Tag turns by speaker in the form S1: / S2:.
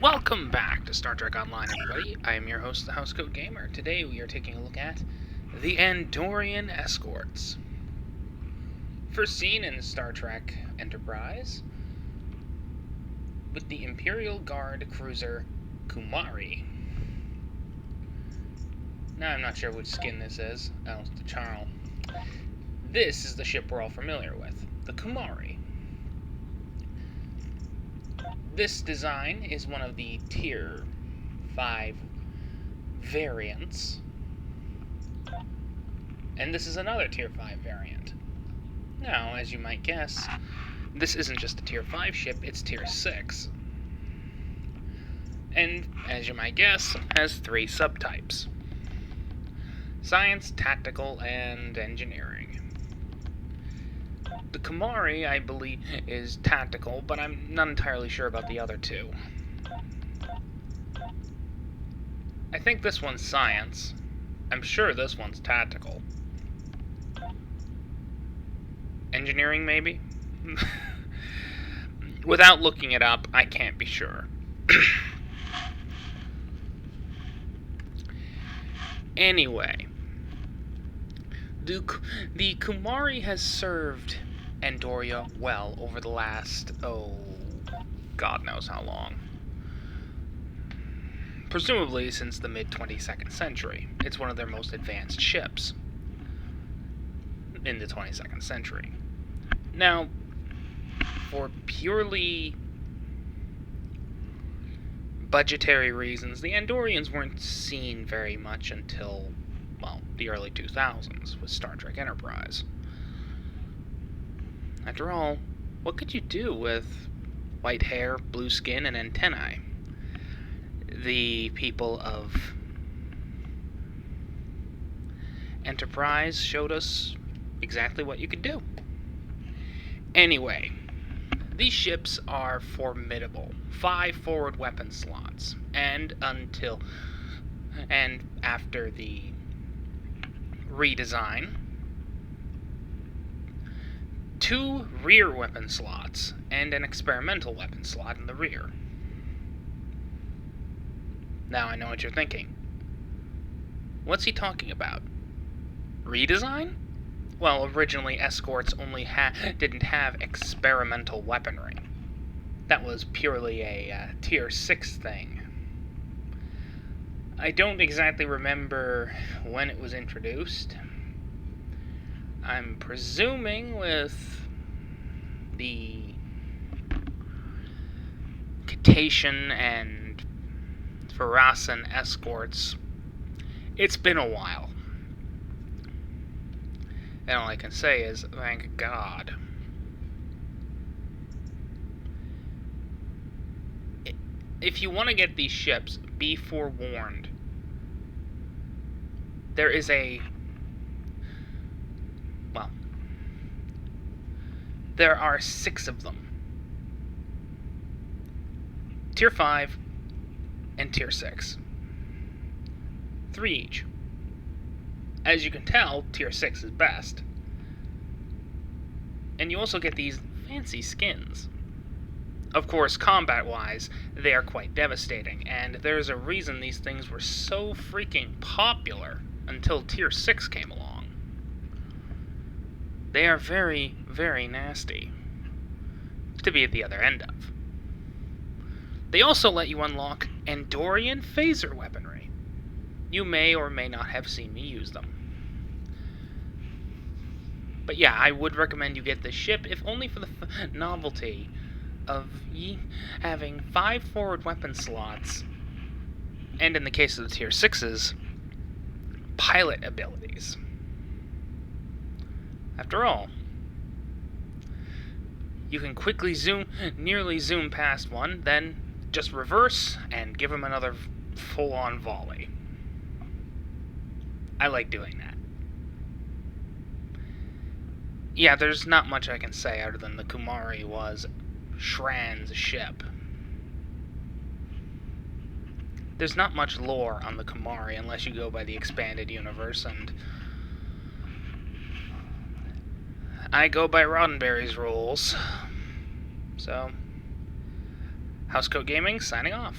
S1: Welcome back to Star Trek Online, everybody. I am your host, the Housecoat Gamer. Today we are taking a look at the Andorian Escorts. First seen in Star Trek Enterprise with the Imperial Guard cruiser Kumari. Now I'm not sure which skin this is. Oh, it's the Charl. This is the ship we're all familiar with, the Kumari. This design is one of the Tier 5 variants, and this is another Tier 5 variant. Now, as you might guess, this isn't just a Tier 5 ship, it's Tier 6. And, as you might guess, has 3 subtypes: Science, Tactical, and Engineering. The Kumari, I believe, is tactical, but I'm not entirely sure about the other two. I think this one's science. I'm sure this one's tactical. Engineering, maybe? Without looking it up, I can't be sure. Anyway, the Kumari has served Andoria well over the last, God knows how long. Presumably since the mid-22nd century. It's one of their most advanced ships in the 22nd century. Now, for purely budgetary reasons, the Andorians weren't seen very much until, well, the early 2000s with Star Trek Enterprise. After all, what could you do with white hair, blue skin, and antennae? The people of Enterprise showed us exactly what you could do. Anyway, these ships are formidable. 5 forward weapon slots, and after the redesign, 2 rear weapon slots, and an experimental weapon slot in the rear. Now I know what you're thinking. What's he talking about? Redesign? Well, originally Escorts only didn't have experimental weaponry. That was purely a Tier 6 thing. I don't exactly remember when it was introduced. I'm presuming with the Cetacean and Verasan Escorts, it's been a while. And all I can say is, thank God. If you want to get these ships, be forewarned. There is there are 6 of them. Tier 5 and Tier 6. 3 each. As you can tell, Tier 6 is best. And you also get these fancy skins. Of course, combat-wise, they are quite devastating, and there's a reason these things were so freaking popular until Tier 6 came along. They are very, very nasty to be at the other end of. They also let you unlock Andorian phaser weaponry. You may or may not have seen me use them. But yeah, I would recommend you get this ship, if only for the novelty of having 5 forward weapon slots, and in the case of the Tier 6s, pilot abilities. After all, you can quickly nearly zoom past one, then just reverse and give him another full-on volley. I like doing that. Yeah, there's not much I can say other than the Kumari was Shran's ship. There's not much lore on the Kumari unless you go by the expanded universe, and I go by Roddenberry's rules. So, Housecoat Gaming signing off.